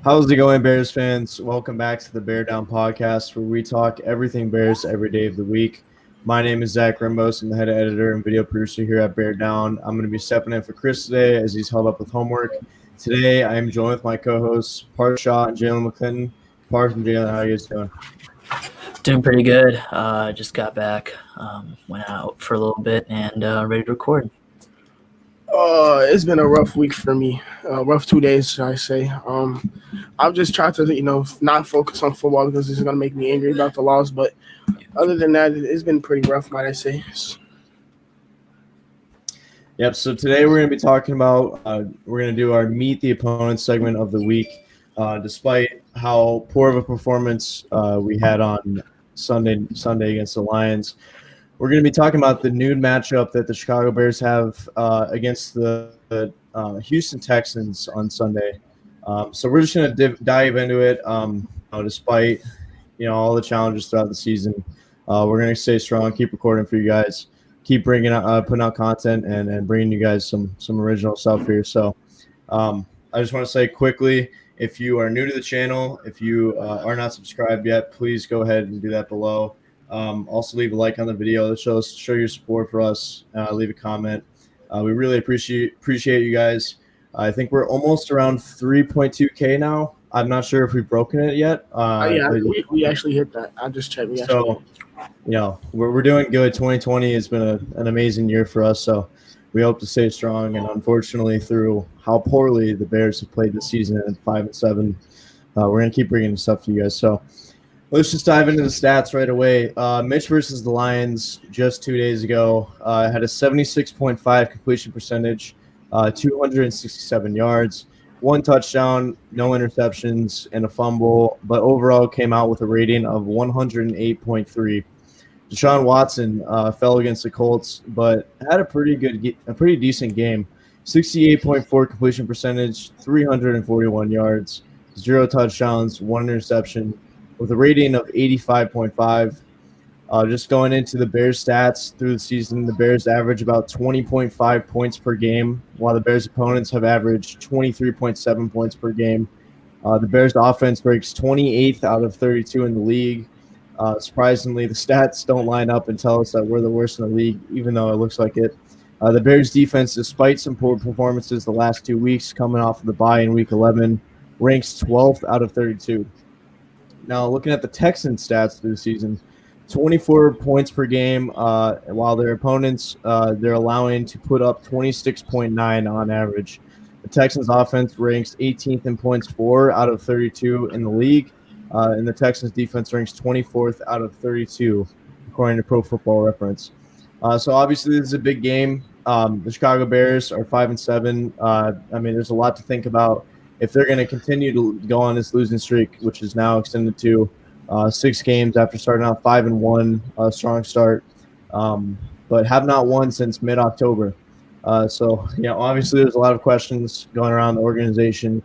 How's it going, Bears fans? Welcome back to the Bear Down podcast, where we talk everything Bears every day of the week. My name is Zach Rimbos. I'm the head editor and video producer here at Bear Down. I'm going to be stepping in for Chris today as he's held up with homework. Today, I am joined with my co-hosts, Parth and Jaylen McClinton. Parth and Jaylen, how are you guys doing? Doing pretty good. Just got back, went out for a little bit, and ready to record. It's been a rough week for me. Rough 2 days, should I say. I've just tried to, not focus on football because it's going to make me angry about the loss. But other than that, it's been pretty rough, might I say. Yep, so today we're going to be talking about we're going to do our Meet the Opponent segment of the week. Despite how poor of a performance we had on Sunday against the Lions, we're going to be talking about the noon matchup that the Chicago Bears have against the Houston Texans on Sunday. So we're just going to dive into it. Despite all the challenges throughout the season, we're going to stay strong, keep recording for you guys, keep putting out content, and bringing you guys some original stuff here. So I just want to say quickly, if you are new to the channel, if you are not subscribed yet, please go ahead and do that below. Also, leave a like on the video. Show your support for us. Leave a comment. We really appreciate you guys. I think we're almost around 3.2K now. I'm not sure if we've broken it yet. We actually hit that. I just checked. We're doing good. 2020 has been an amazing year for us. So we hope to stay strong. And unfortunately, through how poorly the Bears have played this season at 5-7, we're gonna keep bringing stuff to you guys. So let's just dive into the stats right away. Mitch versus the Lions just 2 days ago had a 76.5 completion percentage, 267 yards, 1 touchdown, no interceptions, and a fumble, but overall came out with a rating of 108.3. Deshaun Watson fell against the Colts, but had a pretty decent game. 68.4 completion percentage, 341 yards, 0 touchdowns, 1 interception, with a rating of 85.5. Just going into the Bears stats through the season, the Bears average about 20.5 points per game, while the Bears' opponents have averaged 23.7 points per game. The Bears' offense ranks 28th out of 32 in the league. Surprisingly, the stats don't line up and tell us that we're the worst in the league, even though it looks like it. The Bears' defense, despite some poor performances the last 2 weeks, coming off of the bye in Week 11, ranks 12th out of 32. Now, looking at the Texans' stats through the season, 24 points per game, while their opponents, they're allowing to put up 26.9 on average. The Texans' offense ranks 18th in points 4 out of 32 in the league, and the Texans' defense ranks 24th out of 32, according to Pro Football Reference. So obviously, this is a big game. The Chicago Bears are 5-7. There's a lot to think about if they're going to continue to go on this losing streak, which is now extended to 6 games after starting out 5-1, a strong start, but have not won since mid-October. Obviously there's a lot of questions going around the organization,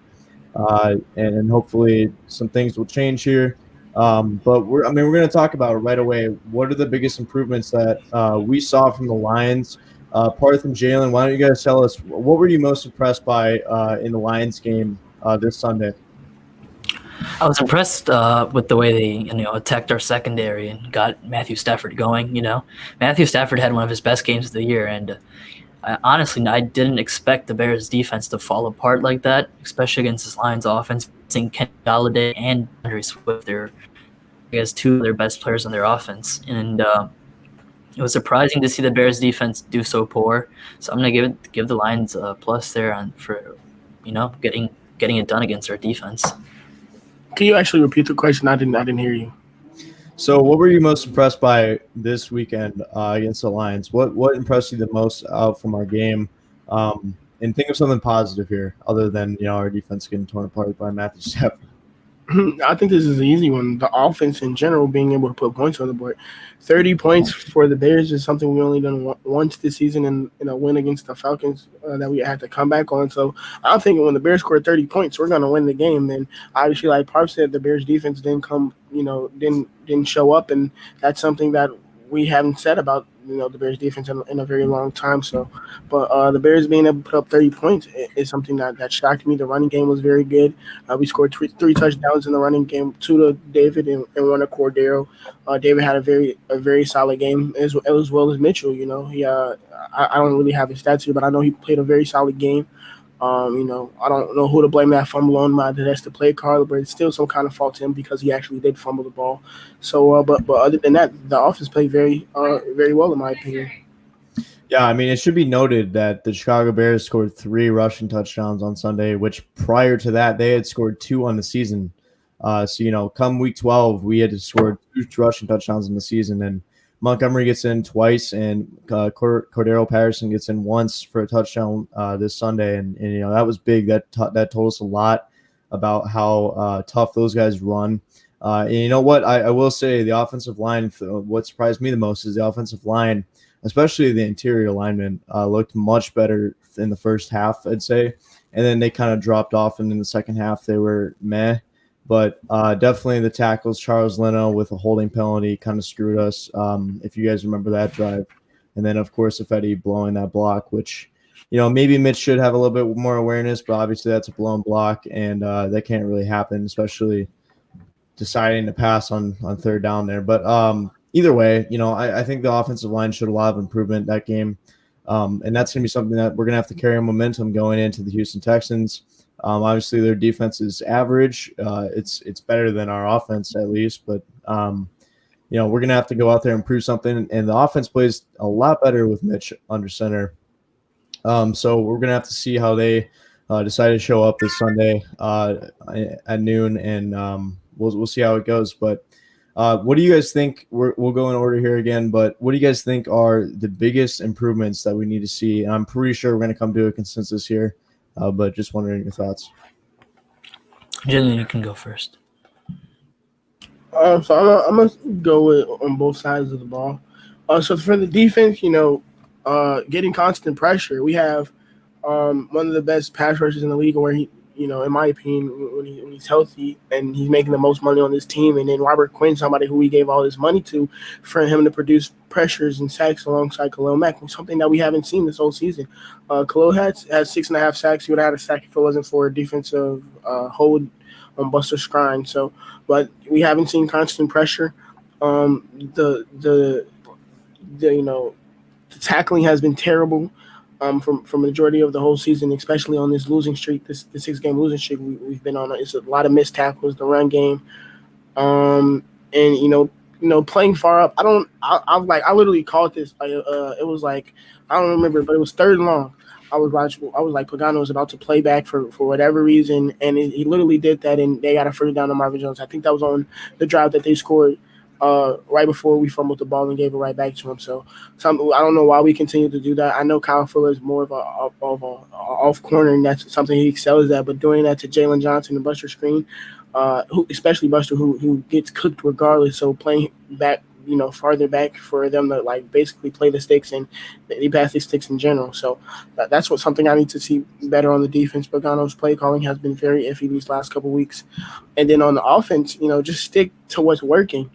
and hopefully some things will change here. But we're going to talk about it right away. What are the biggest improvements that we saw from the Lions? Parth and Jaylen, why don't you guys tell us what were you most impressed by in the Lions game this Sunday? I was impressed with the way they attacked our secondary and got Matthew Stafford going. Matthew Stafford had one of his best games of the year, and I didn't expect the Bears' defense to fall apart like that, especially against this Lions offense. Seeing Kenny Golladay and Andre Swift, they're, I guess, 2 of their best players on their offense, and it was surprising to see the Bears' defense do so poor. So I'm gonna give the Lions a plus there for getting it done against our defense. Can you actually repeat the question? I didn't hear you. So what were you most impressed by this weekend against the Lions? What impressed you the most out from our game? And think of something positive here, other than our defense getting torn apart by Matthew Stafford. I think this is an easy one. The offense in general being able to put points on the board. 30 points for the Bears is something we only done once this season in a win against the Falcons that we had to come back on. So I'm thinking when the Bears score 30 points, we're going to win the game. And obviously, like Parth said, the Bears defense didn't show up, and that's something that we haven't said about the Bears defense in a very long time. So, but the Bears being able to put up 30 points is something that shocked me. The running game was very good. We scored three touchdowns in the running game, two to David and one to Cordero. David had a very solid game as well as Mitchell. I don't really have his stats here, but I know he played a very solid game. I don't know who to blame that fumble on. That's the play call, but it's still some kind of fault to him because he actually did fumble the ball. So, but other than that, the offense played very well in my opinion. Yeah, I mean, it should be noted that the Chicago Bears scored 3 rushing touchdowns on Sunday, which prior to that, they had scored 2 on the season. So, come week 12, we had to score 2 rushing touchdowns in the season, and Montgomery gets in twice, and Cordero Patterson gets in once for a touchdown this Sunday, and that was big. That told us a lot about how tough those guys run. And you know what? I will say the offensive line. What surprised me the most is the offensive line, especially the interior linemen, looked much better in the first half, I'd say, and then they kind of dropped off, and in the second half they were meh. But definitely the tackles, Charles Leno with a holding penalty kind of screwed us, if you guys remember that drive. And then, of course, Ifedi blowing that block, which, maybe Mitch should have a little bit more awareness, but obviously that's a blown block, and that can't really happen, especially deciding to pass on third down there. But either way, I think the offensive line showed a lot of improvement that game, and that's going to be something that we're going to have to carry momentum going into the Houston Texans. Obviously, their defense is average. It's better than our offense, at least. But, we're going to have to go out there and prove something. And the offense plays a lot better with Mitch under center. So we're going to have to see how they decide to show up this Sunday at noon. And we'll see how it goes. But what do you guys think? We'll go in order here again. But what do you guys think are the biggest improvements that we need to see? And I'm pretty sure we're going to come to a consensus here. But just wondering your thoughts. Jaylen, you can go first. So I'm gonna go with on both sides of the ball. So for the defense, getting constant pressure. We have one of the best pass rushers in the league, where he, in my opinion, when he's healthy and he's making the most money on this team. And then Robert Quinn, somebody who we gave all this money to, for him to produce pressures and sacks alongside Khalil Mack, something that we haven't seen this whole season. Khalil had 6.5 sacks. He would have had a sack if it wasn't for a defensive hold on Buster Skrine. So, but we haven't seen constant pressure. The tackling has been terrible. From majority of the whole season, especially on this losing streak, this 6-game losing streak we've been on. It's a lot of missed tackles, the run game, and playing far up. I literally called this. It was like, I don't remember, but it was 3rd and long. I was like Pagano was about to play back for whatever reason, and he literally did that, and they got a first down to Marvin Jones. I think that was on the drive that they scored right before we fumbled the ball and gave it right back to him. So I don't know why we continue to do that. I know Kyle Fuller is more of a off corner, and that's something he excels at. But doing that to Jaylen Johnson and Buster Screen, especially Buster, who gets cooked regardless. So playing back, farther back for them to basically play the sticks, and they pass the sticks in general. So that's something I need to see better on the defense. Pagano's play calling has been very iffy these last couple weeks. And then on the offense, just stick to what's working.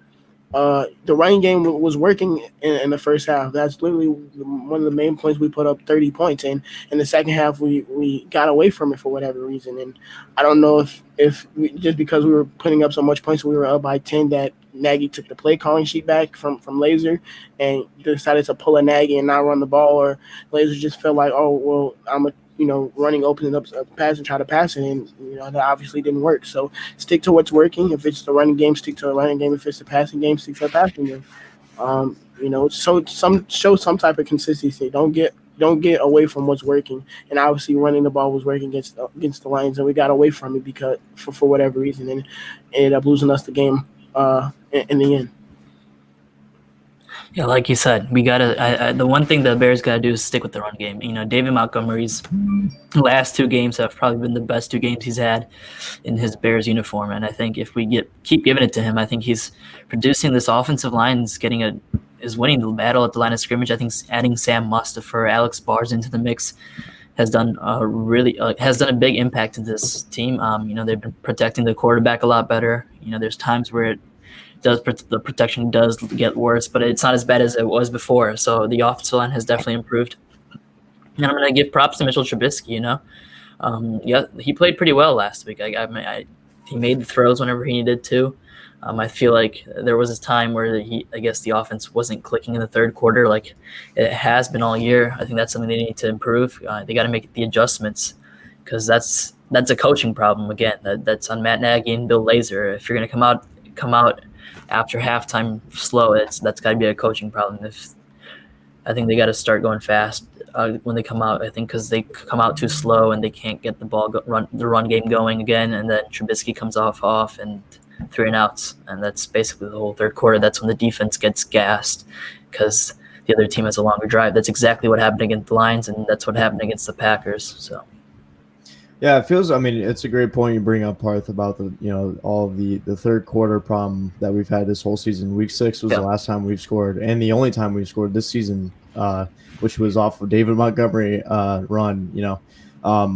The running game was working in the first half. That's literally one of the main points. We put up 30 points, and in the second half we got away from it for whatever reason. And I don't know if we, just because we were putting up so much points, we were up by 10, that Nagy took the play calling sheet back from Laser and decided to pull a Nagy and not run the ball, or Laser just felt like, oh well, I'm a running, opening up a pass and try to pass it, and that obviously didn't work. So stick to what's working. If it's the running game, stick to the running game. If it's the passing game, stick to the passing game. So show some type of consistency. Don't get away from what's working. And obviously, running the ball was working against the Lions, and we got away from it because for whatever reason, and ended up losing us the game in the end. Yeah, like you said, we gotta. The one thing the Bears gotta do is stick with the run game. David Montgomery's last 2 games have probably been the best 2 games he's had in his Bears uniform, and I think if we keep giving it to him, I think he's producing. This offensive line is winning the battle at the line of scrimmage. I think adding Sam Mustipher, Alex Bars into the mix has done a big impact to this team. They've been protecting the quarterback a lot better. There's times where the protection does get worse, but it's not as bad as it was before. So the offensive line has definitely improved. And I'm going to give props to Mitchell Trubisky. Yeah, he played pretty well last week. He made the throws whenever he needed to. I feel like there was a time where I guess the offense wasn't clicking in the third quarter like it has been all year. I think that's something they need to improve. They got to make the adjustments because that's a coaching problem again. That's on Matt Nagy and Bill Lazor. If you're going to come out after halftime slow, that's got to be a coaching problem. I think they got to start going fast when they come out. I think because they come out too slow and they can't get the run game going again, and then Trubisky comes off and 3 and outs, and that's basically the whole third quarter. That's when the defense gets gassed because the other team has a longer drive. That's exactly what happened against the Lions, and that's what happened against the Packers. So. Yeah, it feels. I mean, it's a great point you bring up, Parth, about all of the third quarter problem that we've had this whole season. Week 6 was the last time we've scored, and the only time we've scored this season, which was off of David Montgomery run,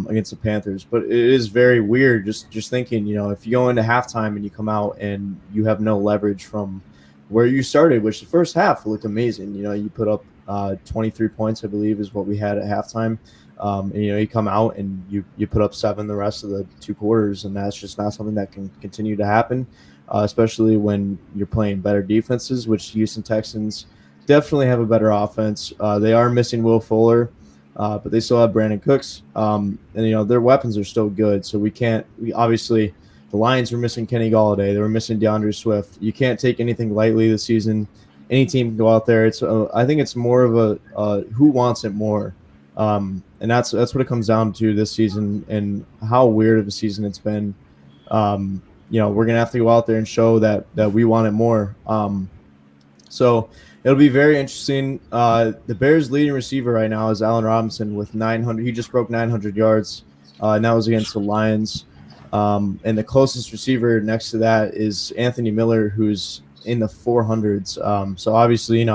against the Panthers. But it is very weird just thinking, if you go into halftime and you come out and you have no leverage from where you started, which the first half looked amazing. You put up 23 points, I believe, is what we had at halftime. And you come out and you put up 7 the rest of the 2 quarters, and that's just not something that can continue to happen, especially when you're playing better defenses, which Houston Texans definitely have a better offense. They are missing Will Fuller, but they still have Brandon Cooks, and their weapons are still good. So we obviously the Lions were missing Kenny Golladay, they were missing DeAndre Swift. You can't take anything lightly this season. Any team can go out there. I think it's more of a who wants it more. And that's what it comes down to this season, and how weird of a season it's been. We're gonna have to go out there and show that we want it more. So it'll be very interesting. The Bears' leading receiver right now is Allen Robinson with 900. He just broke 900 yards, and that was against the Lions. And the closest receiver next to that is Anthony Miller, who's in the 400s. So obviously,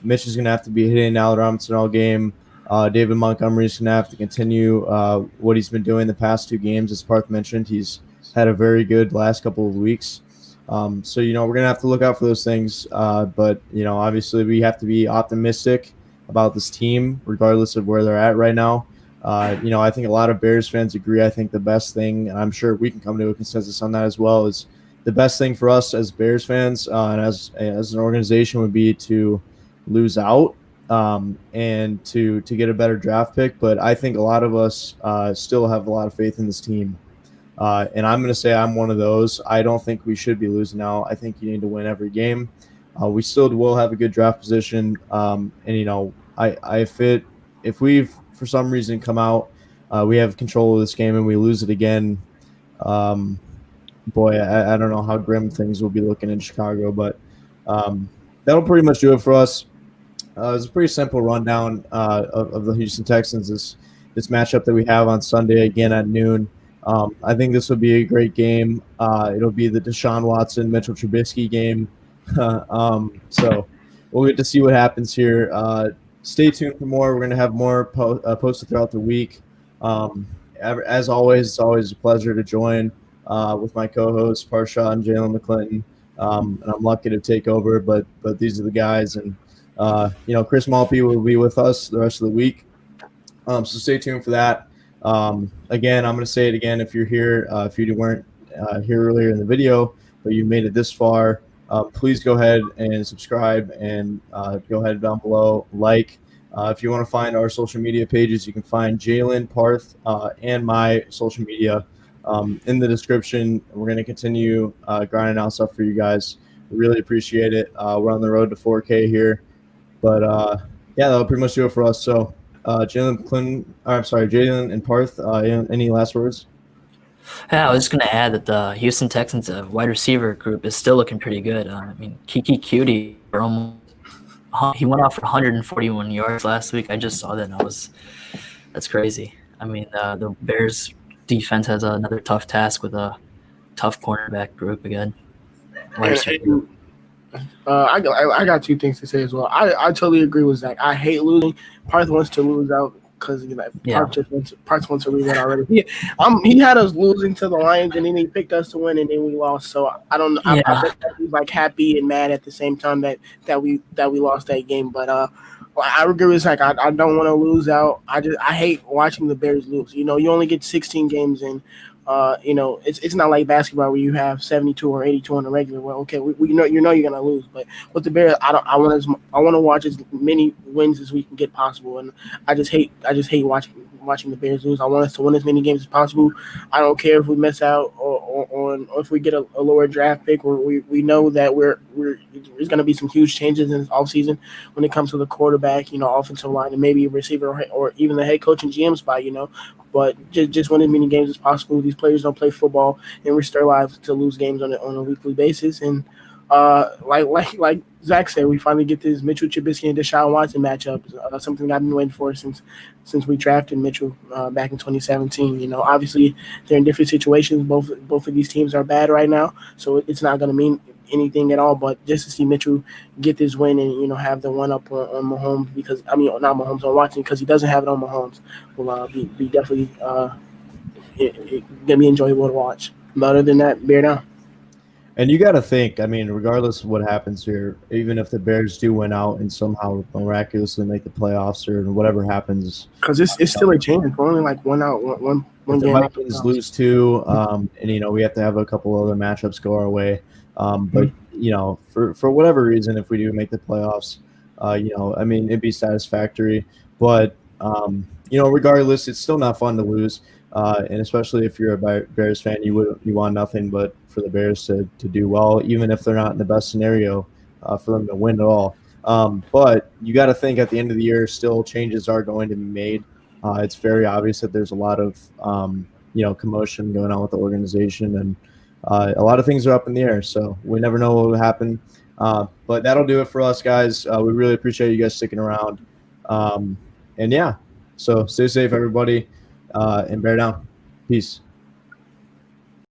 Mitch is gonna have to be hitting Allen Robinson all game. David Montgomery's going to have to continue what he's been doing the past 2 games. As Parth mentioned, he's had a very good last couple of weeks. So, we're going to have to look out for those things. But, obviously we have to be optimistic about this team, regardless of where they're at right now. I think a lot of Bears fans agree. I think the best thing, and I'm sure we can come to a consensus on that as well, is the best thing for us as Bears fans and as an organization would be to lose out. And to get a better draft pick. But I think a lot of us still have a lot of faith in this team. And I'm going to say I'm one of those. I don't think we should be losing out. I think you need to win every game. We still will have a good draft position. If we've, for some reason, come out, we have control of this game and we lose it again, boy, I don't know how grim things will be looking in Chicago. But that'll pretty much do it for us. It's a pretty simple rundown of the Houston Texans, this matchup that we have on Sunday again at noon. I think this will be a great game. It'll be the Deshaun Watson, Mitchell Trubisky game. So we'll get to see what happens here. Stay tuned for more. We're going to have more posted throughout the week. As always, it's always a pleasure to join with my co-hosts, Parth and Jaylen McClinton. And I'm lucky to take over, but these are the guys. And Chris Malpe will be with us the rest of the week. So stay tuned for that. Again, I'm going to say it again. If you're here, if you weren't here earlier in the video, but you made it this far, please go ahead and subscribe and go ahead down below, like. If you want to find our social media pages, you can find Jaylen, Parth, and my social media in the description. We're going to continue grinding out stuff for you guys. We really appreciate it. We're on the road to 4K here. But, that'll pretty much do it for us. So, Jaylen and Parth, any last words? Yeah, I was just going to add that the Houston Texans wide receiver group is still looking pretty good. Kiki Cutie, he went off for 141 yards last week. I just saw that, and that's crazy. The Bears defense has another tough task with a tough cornerback group again. I got 2 things to say as well. I totally agree with Zach. I hate losing. Parth wants to lose out because Yeah. Parth wants to read that already. He had us losing to the Lions, and then he picked us to win, and then we lost. So I don't know. Yeah. I bet that he's like happy and mad at the same time that we lost that game. But I agree with Zach. I don't want to lose out. I hate watching the Bears lose. You only get 16 games in. It's not like basketball where you have 72 or 82 on the regular. Well, okay, we know you're gonna lose, but with the Bears, I want to watch as many wins as we can get possible, and I just hate watching the Bears lose. I want us to win as many games as possible. I don't care if we miss out or if we get a lower draft pick, or we know that there's going to be some huge changes in this offseason when it comes to the quarterback, offensive line, and maybe a receiver or even the head coach and GM spot, But just win as many games as possible. These players don't play football and risk their lives to lose games on a weekly basis. And like Zach said, we finally get this Mitchell Trubisky and Deshaun Watson matchup. Something I've been waiting for since we drafted Mitchell back in 2017. Obviously they're in different situations. Both of these teams are bad right now, so it's not going to mean anything at all. But just to see Mitchell get this win and have the one up on Mahomes, because not Mahomes, on Watson, because he doesn't have it on Mahomes, will be definitely gonna be enjoyable to watch. But other than that, bear down. And you got to think, regardless of what happens here, even if the Bears do win out and somehow miraculously make the playoffs or whatever happens, because it's still a chance. We're only like one out, one if the game. Vikings lose two, and we have to have a couple other matchups go our way. But for whatever reason, if we do make the playoffs, it'd be satisfactory. But regardless, it's still not fun to lose. And especially if you're a Bears fan, you want nothing but for the Bears to do well, even if they're not in the best scenario, for them to win at all. But you got to think at the end of the year, still changes are going to be made. It's very obvious that there's a lot of commotion going on with the organization, and a lot of things are up in the air. So we never know what will happen. But that'll do it for us, guys. We really appreciate you guys sticking around. So stay safe, everybody. And bear down. Peace.